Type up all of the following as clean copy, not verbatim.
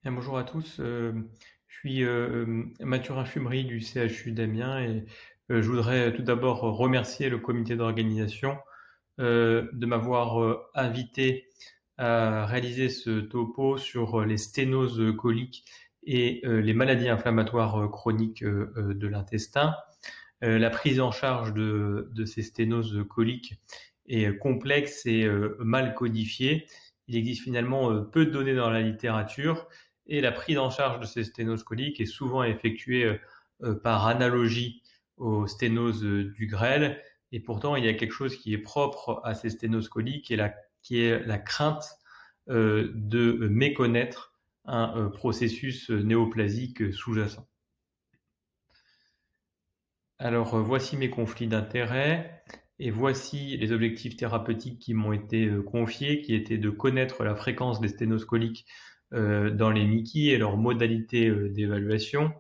Bien, bonjour à tous. Je suis Mathurin Fumery du CHU d'Amiens et je voudrais tout d'abord remercier le comité d'organisation de m'avoir invité à réaliser ce topo sur les sténoses coliques et les maladies inflammatoires chroniques de l'intestin. La prise en charge de ces sténoses coliques est complexe et mal codifiée. Il existe finalement peu de données dans la littérature et la prise en charge de ces sténoses coliques est souvent effectuée par analogie aux sténoses du grêle. Et pourtant, il y a quelque chose qui est propre à ces sténoses coliques qui est la crainte de méconnaître un processus néoplasique sous-jacent. Alors, voici mes conflits d'intérêts et voici les objectifs thérapeutiques qui m'ont été confiés, qui étaient de connaître la fréquence des sténoses coliques dans les MICI et leurs modalités d'évaluation,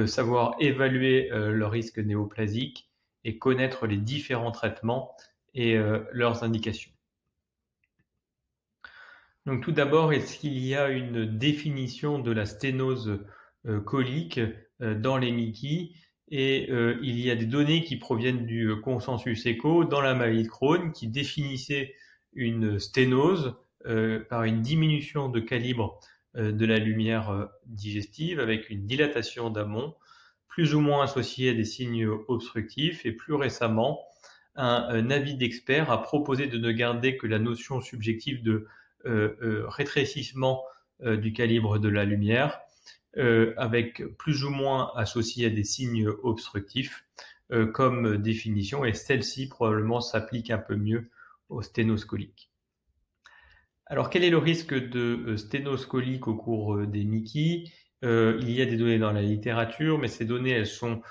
savoir évaluer le risque néoplasique et connaître les différents traitements et leurs indications. Donc tout d'abord, est-ce qu'il y a une définition de la sténose colique dans les MICI? Et il y a des données qui proviennent du consensus ECO dans la maladie de Crohn qui définissait une sténose par une diminution de calibre de la lumière digestive avec une dilatation d'amont, plus ou moins associée à des signes obstructifs. Et plus récemment, un avis d'expert a proposé de ne garder que la notion subjective de rétrécissement du calibre de la lumière, avec plus ou moins associé à des signes obstructifs comme définition, et celle-ci probablement s'applique un peu mieux aux sténoses coliques. Alors, quel est le risque de sténose colique au cours des MICI? Il y a des données dans la littérature, mais ces données, elles sont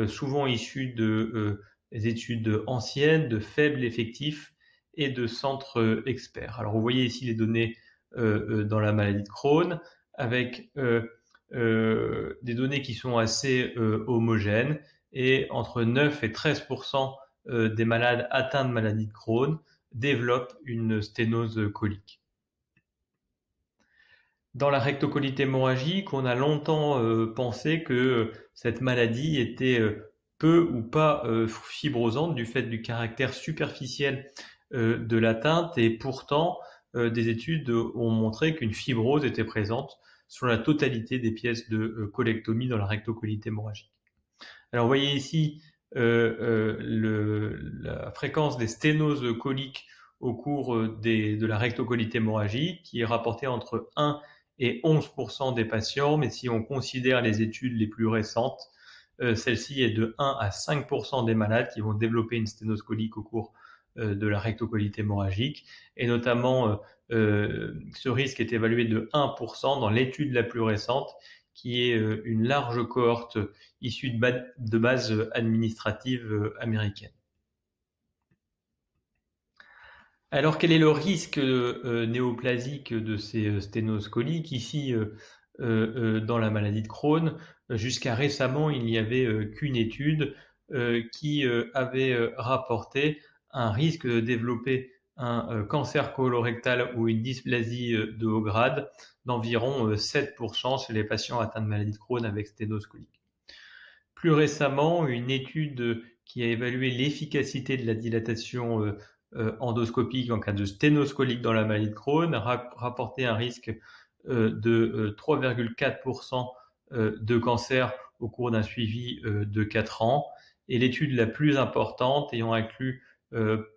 souvent issues de études anciennes, de faibles effectifs et de centres experts. Alors, vous voyez ici les données dans la maladie de Crohn, avec des données qui sont assez homogènes, et entre 9 et 13% des malades atteints de maladie de Crohn développent une sténose colique. Dans la rectocolite hémorragique, on a longtemps pensé que cette maladie était peu ou pas fibrosante du fait du caractère superficiel de l'atteinte, et pourtant des études ont montré qu'une fibrose était présente sur la totalité des pièces de colectomie dans la rectocolite hémorragique. Alors vous voyez ici la fréquence des sténoses coliques au cours de la rectocolite hémorragique qui est rapportée entre 1 et 11% des patients, mais si on considère les études les plus récentes, celle-ci est de 1 à 5% des malades qui vont développer une sténose colique au cours de la rectocolite hémorragique, et notamment ce risque est évalué de 1% dans l'étude la plus récente, qui est une large cohorte issue de bases administratives américaines. Alors, quel est le risque néoplasique de ces sténoses coliques? Ici, dans la maladie de Crohn, jusqu'à récemment, il n'y avait qu'une étude qui avait rapporté un risque de développer un cancer colorectal ou une dysplasie de haut grade d'environ 7% chez les patients atteints de maladie de Crohn avec sténose colique. Plus récemment, une étude qui a évalué l'efficacité de la dilatation endoscopique en cas de sténose colique dans la maladie de Crohn a rapporté un risque de 3,4% de cancer au cours d'un suivi de 4 ans. Et l'étude la plus importante, ayant inclus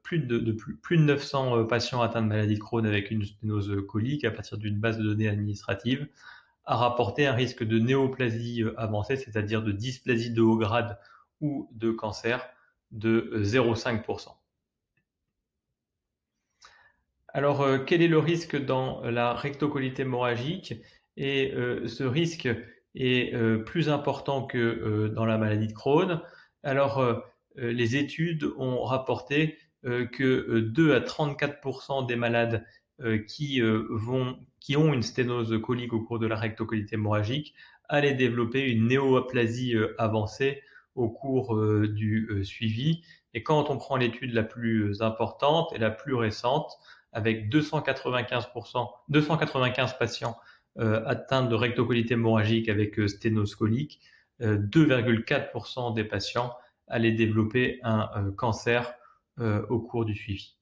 plus de 900 patients atteints de maladie de Crohn avec une sténose colique à partir d'une base de données administrative, a rapporté un risque de néoplasie avancée, c'est-à-dire de dysplasie de haut grade ou de cancer, de 0,5%. Alors, quel est le risque dans la rectocolite hémorragique? Et ce risque est plus important que dans la maladie de Crohn. Alors, les études ont rapporté que 2 à 34% des malades qui ont une sténose colique au cours de la rectocolite hémorragique allaient développer une néoplasie avancée au cours du suivi. Et quand on prend l'étude la plus importante et la plus récente, avec 295 patients atteints de rectocolite hémorragique avec sténose colique, 2,4% des patients allaient développer un cancer au cours du suivi.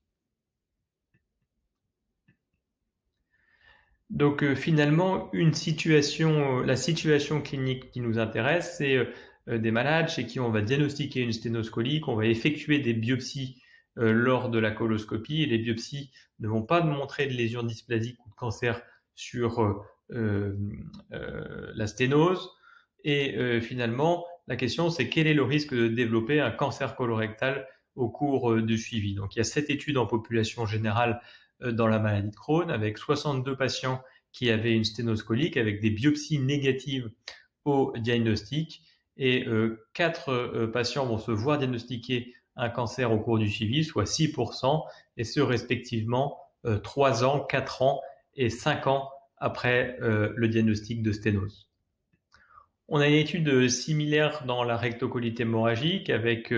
Donc finalement, la situation clinique qui nous intéresse, c'est des malades chez qui on va diagnostiquer une sténose colique, on va effectuer des biopsies lors de la coloscopie, et les biopsies ne vont pas montrer de lésions dysplasiques ou de cancer sur la sténose. Et finalement, la question, c'est quel est le risque de développer un cancer colorectal au cours du suivi. Donc il y a 7 études en population générale dans la maladie de Crohn, avec 62 patients qui avaient une sténose colique, avec des biopsies négatives au diagnostic, et 4 patients vont se voir diagnostiquer un cancer au cours du suivi, soit 6%, et ce respectivement 3 ans, 4 ans et 5 ans après le diagnostic de sténose. On a une étude similaire dans la rectocolite hémorragique avec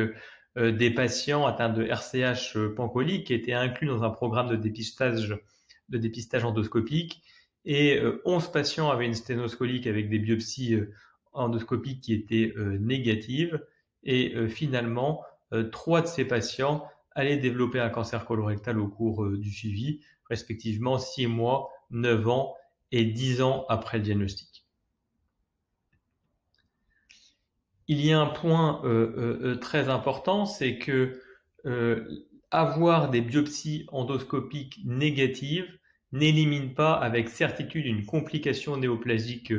des patients atteints de RCH pancolique qui étaient inclus dans un programme de dépistage endoscopique, et 11 patients avaient une sténose colique avec des biopsies endoscopiques qui étaient négatives, et finalement 3 de ces patients allaient développer un cancer colorectal au cours du suivi, respectivement 6 mois, 9 ans et 10 ans après le diagnostic. Il y a un point très important, c'est que avoir des biopsies endoscopiques négatives n'élimine pas avec certitude une complication néoplasique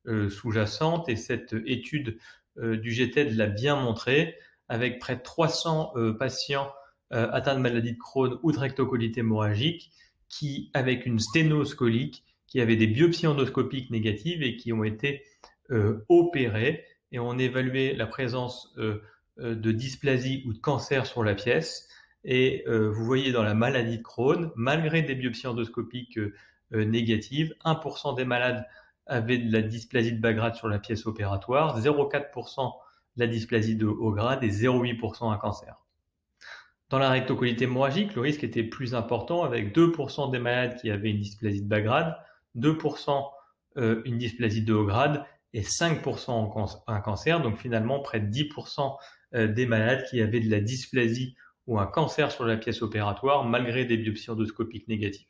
sous-jacente, et cette étude du GTED l'a bien montré, avec près de 300 patients atteints de maladie de Crohn ou de rectocolite hémorragique, qui, avec une sténose colique, qui avaient des biopsies endoscopiques négatives et qui ont été opérés, et on évaluait la présence de dysplasie ou de cancer sur la pièce. Et vous voyez dans la maladie de Crohn, malgré des biopsies endoscopiques négatives, 1% des malades avaient de la dysplasie de bas grade sur la pièce opératoire, 0,4% de la dysplasie de haut grade et 0,8% un cancer. Dans la rectocolite hémorragique, le risque était plus important, avec 2% des malades qui avaient une dysplasie de bas grade, 2% une dysplasie de haut grade et 5% un cancer. Donc finalement, près de 10% des malades qui avaient de la dysplasie ou un cancer sur la pièce opératoire malgré des biopsies endoscopiques négatives.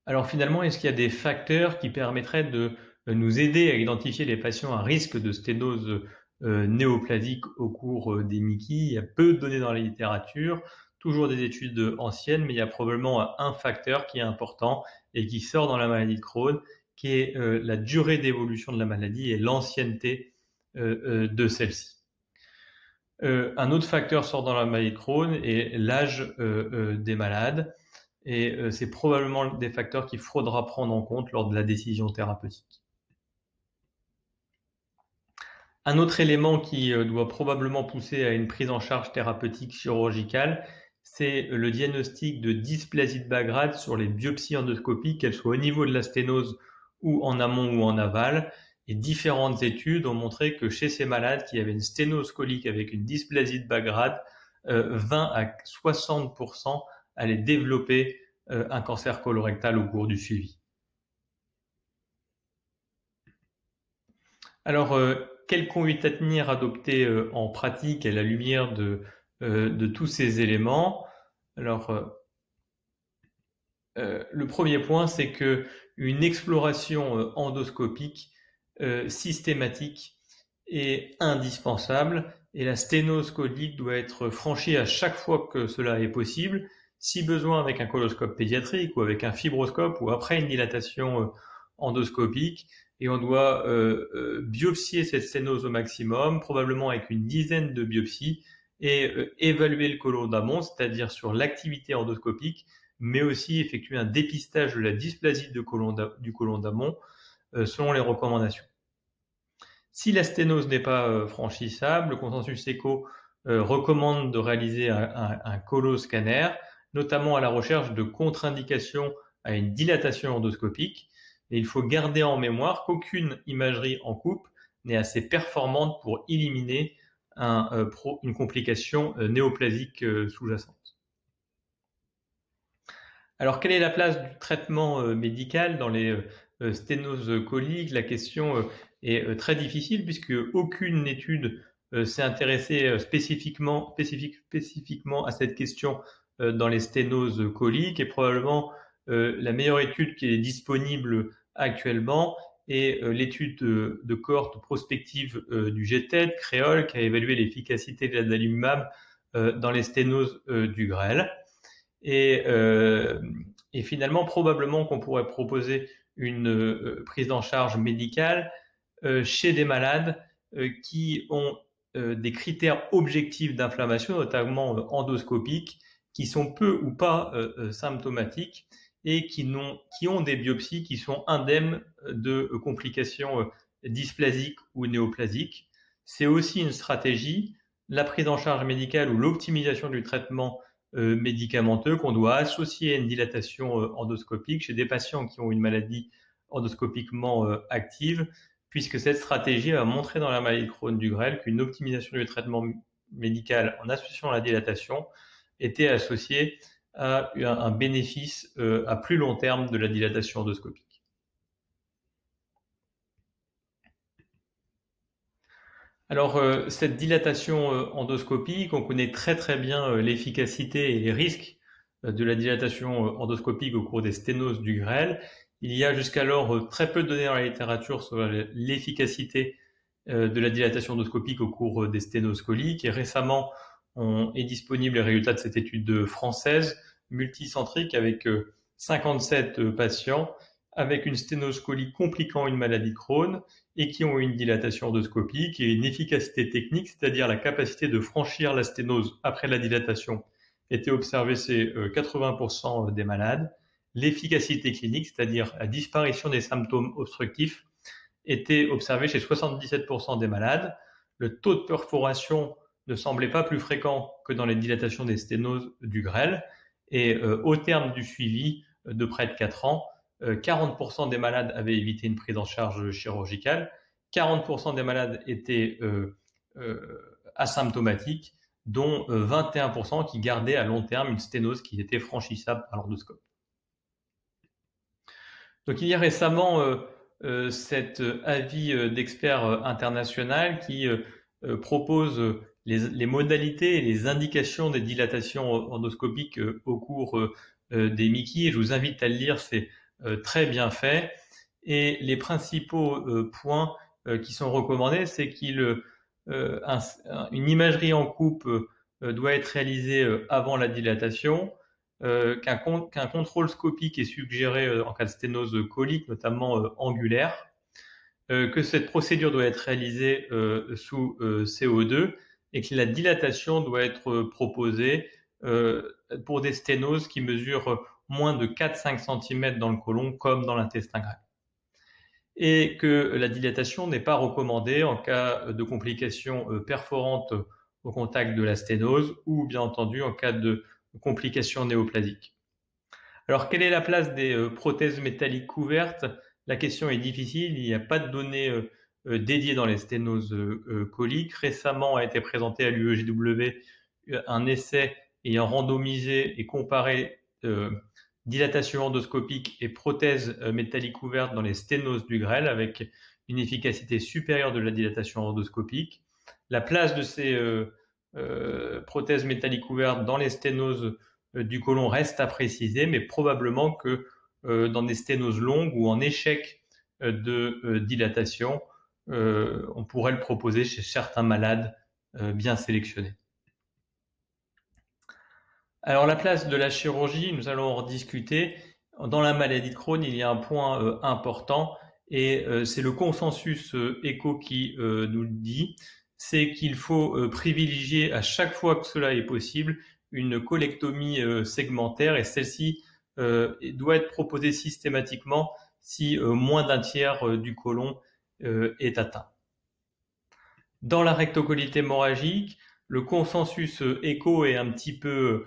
Alors finalement, est-ce qu'il y a des facteurs qui permettraient de nous aider à identifier les patients à risque de sténose néoplasique au cours des MICI? Il y a peu de données dans la littérature, toujours des études anciennes, mais il y a probablement un facteur qui est important et qui sort dans la maladie de Crohn, qui est la durée d'évolution de la maladie et l'ancienneté de celle-ci. Un autre facteur sort dans la maladie de Crohn et l'âge des malades, et c'est probablement des facteurs qu'il faudra prendre en compte lors de la décision thérapeutique. Un autre élément qui doit probablement pousser à une prise en charge thérapeutique chirurgicale, c'est le diagnostic de dysplasie de bas grade sur les biopsies endoscopiques, qu'elles soient au niveau de la sténose ou en amont ou en aval. Et différentes études ont montré que chez ces malades qui avaient une sténose colique avec une dysplasie de bas grade, 20 à 60% allaient développer un cancer colorectal au cours du suivi. Alors, quelle conduite à tenir adopter en pratique à la lumière de tous ces éléments? Alors, le premier point, c'est que une exploration endoscopique systématique est indispensable, et la sténose colique doit être franchie à chaque fois que cela est possible, si besoin avec un coloscope pédiatrique ou avec un fibroscope ou après une dilatation endoscopique, et on doit biopsier cette sténose au maximum, probablement avec une dizaine de biopsies, et évaluer le côlon d'amont, c'est-à-dire sur l'activité endoscopique, mais aussi effectuer un dépistage de la dysplasie du côlon d'amont selon les recommandations. Si la sténose n'est pas franchissable, le consensus ECHO recommande de réaliser un coloscanner, notamment à la recherche de contre-indications à une dilatation endoscopique. Et il faut garder en mémoire qu'aucune imagerie en coupe n'est assez performante pour éliminer une complication néoplasique sous-jacente. Alors, quelle est la place du traitement médical dans les sténoses coliques? La question est très difficile puisque aucune étude s'est intéressée spécifiquement à cette question dans les sténoses coliques, et probablement la meilleure étude qui est disponible actuellement est l'étude de cohorte prospective du GTED, CREOL, qui a évalué l'efficacité de l'adalimumab dans les sténoses du grêle. Et finalement, probablement qu'on pourrait proposer une prise en charge médicale chez des malades qui ont des critères objectifs d'inflammation, notamment endoscopiques, qui sont peu ou pas symptomatiques et qui ont des biopsies qui sont indemnes de complications dysplasiques ou néoplasiques. C'est aussi une stratégie, la prise en charge médicale ou l'optimisation du traitement médicamenteux qu'on doit associer à une dilatation endoscopique chez des patients qui ont une maladie endoscopiquement active, puisque cette stratégie a montré dans la maladie de Crohn du grêle qu'une optimisation du traitement médical en associant la dilatation était associée à un bénéfice à plus long terme de la dilatation endoscopique. Alors, cette dilatation endoscopique, on connaît très très bien l'efficacité et les risques de la dilatation endoscopique au cours des sténoses du grêle. Il y a jusqu'alors très peu de données dans la littérature sur l'efficacité de la dilatation endoscopique au cours des sténoses coliques. Et récemment, est disponible les résultats de cette étude française multicentrique avec 57 patients avec une sténose colique compliquant une maladie de Crohn et qui ont une dilatation endoscopique et une efficacité technique, c'est-à-dire la capacité de franchir la sténose après la dilatation, était observée chez 80% des malades. L'efficacité clinique, c'est-à-dire la disparition des symptômes obstructifs, était observée chez 77% des malades. Le taux de perforation ne semblait pas plus fréquent que dans les dilatations des sténoses du grêle. Et au terme du suivi de près de 4 ans, 40% des malades avaient évité une prise en charge chirurgicale, 40% des malades étaient asymptomatiques, dont 21% qui gardaient à long terme une sténose qui était franchissable par l'endoscope. Donc il y a récemment cet avis d'experts international qui propose les modalités et les indications des dilatations endoscopiques au cours des MICI, et je vous invite à le lire, c'est très bien fait. Et les principaux points qui sont recommandés, c'est qu'une imagerie en coupe doit être réalisée avant la dilatation, qu'un contrôle scopique est suggéré en cas de sténose colique, notamment angulaire, que cette procédure doit être réalisée sous CO2 et que la dilatation doit être proposée pour des sténoses qui mesurent moins de 4-5 cm dans le côlon, comme dans l'intestin grêle. Et que la dilatation n'est pas recommandée en cas de complications perforantes au contact de la sténose ou bien entendu en cas de complications néoplasiques. Alors, quelle est la place des prothèses métalliques couvertes? La question est difficile, il n'y a pas de données dédiées dans les sténoses coliques. Récemment a été présenté à l'UEJW un essai ayant randomisé et comparé dilatation endoscopique et prothèses métalliques couvertes dans les sténoses du grêle avec une efficacité supérieure de la dilatation endoscopique. La place de ces prothèses métalliques couvertes dans les sténoses du côlon reste à préciser, mais probablement que dans des sténoses longues ou en échec de dilatation, on pourrait le proposer chez certains malades bien sélectionnés. Alors la place de la chirurgie, nous allons en rediscuter. Dans la maladie de Crohn, il y a un point important et c'est le consensus ECHO qui nous le dit, c'est qu'il faut privilégier à chaque fois que cela est possible une colectomie segmentaire, et celle-ci doit être proposée systématiquement si moins d'un tiers du côlon est atteint. Dans la rectocolite hémorragique, le consensus ECHO est un petit peu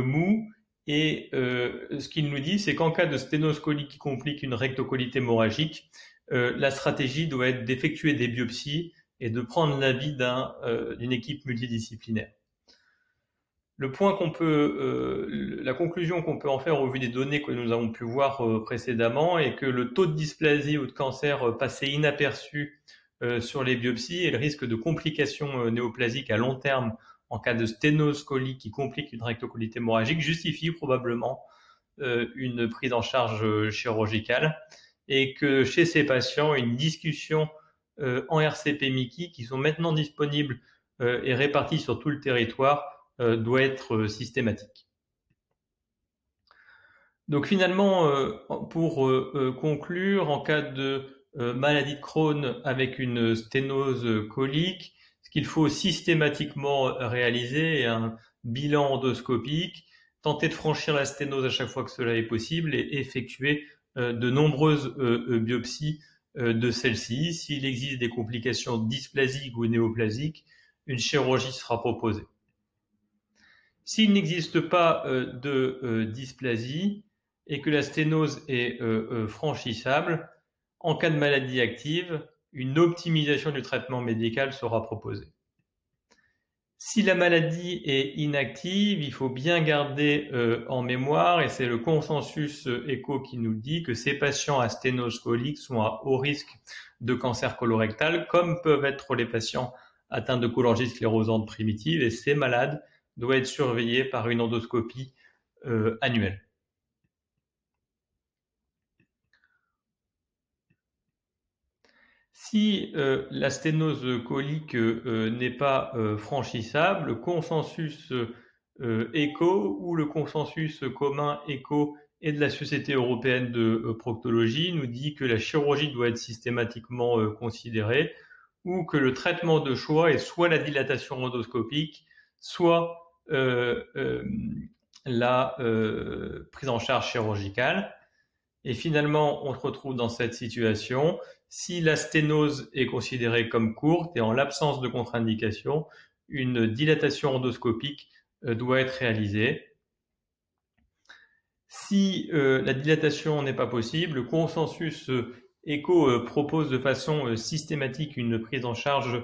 mou, et ce qu'il nous dit, c'est qu'en cas de sténose colique qui complique une rectocolite hémorragique, la stratégie doit être d'effectuer des biopsies et de prendre l'avis d'une équipe multidisciplinaire. La conclusion qu'on peut en faire au vu des données que nous avons pu voir précédemment est que le taux de dysplasie ou de cancer passait inaperçu sur les biopsies et le risque de complications néoplasiques à long terme en cas de sténose colique qui complique une rectocolite hémorragique justifie probablement une prise en charge chirurgicale et que chez ces patients, une discussion en RCP MICI qui sont maintenant disponibles et répartis sur tout le territoire doit être systématique. Donc finalement, pour conclure, en cas de maladie de Crohn avec une sténose colique, ce qu'il faut systématiquement réaliser est un bilan endoscopique, tenter de franchir la sténose à chaque fois que cela est possible et effectuer de nombreuses biopsies de celle-ci. S'il existe des complications dysplasiques ou néoplasiques, une chirurgie sera proposée. S'il n'existe pas de dysplasie et que la sténose est franchissable, en cas de maladie active, une optimisation du traitement médical sera proposée. Si la maladie est inactive, il faut bien garder en mémoire, et c'est le consensus ECHO qui nous le dit, que ces patients à sténose colique sont à haut risque de cancer colorectal, comme peuvent être les patients atteints de cholangite sclérosante primitive, et ces malades doivent être surveillés par une endoscopie annuelle. Si la sténose colique n'est pas franchissable, le consensus ECHO ou le consensus commun ECHO et de la Société européenne de proctologie nous dit que la chirurgie doit être systématiquement considérée ou que le traitement de choix est soit la dilatation endoscopique, soit la prise en charge chirurgicale. Et finalement, on se retrouve dans cette situation. Si la sténose est considérée comme courte et en l'absence de contre-indication, une dilatation endoscopique doit être réalisée. Si la dilatation n'est pas possible, le consensus ECHO propose de façon systématique une prise en charge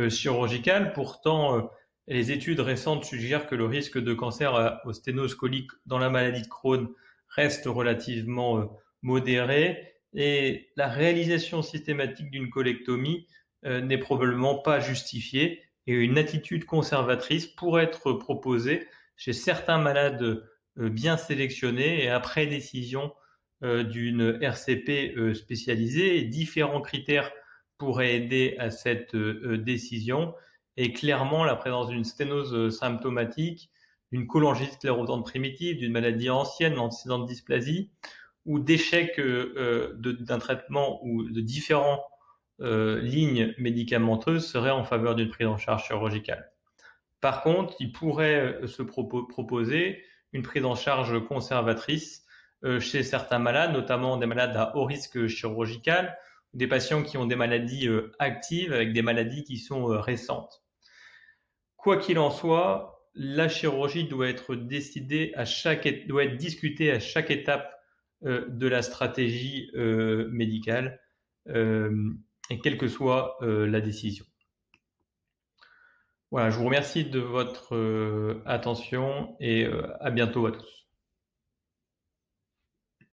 chirurgicale. Pourtant, les études récentes suggèrent que le risque de cancer aux sténoses coliques dans la maladie de Crohn reste relativement modéré et la réalisation systématique d'une colectomie n'est probablement pas justifiée et une attitude conservatrice pourrait être proposée chez certains malades bien sélectionnés et après décision d'une RCP spécialisée. Et différents critères pourraient aider à cette décision et clairement la présence d'une sténose symptomatique, d'une cholangite sclérosante primitive, d'une maladie ancienne, antécédente de dysplasie, ou d'échec d'un traitement ou de différentes lignes médicamenteuses serait en faveur d'une prise en charge chirurgicale. Par contre, il pourrait se proposer une prise en charge conservatrice chez certains malades, notamment des malades à haut risque chirurgical, des patients qui ont des maladies actives avec des maladies qui sont récentes. Quoi qu'il en soit, la chirurgie doit être discutée à chaque étape de la stratégie médicale, et quelle que soit la décision. Voilà, je vous remercie de votre attention et à bientôt à tous.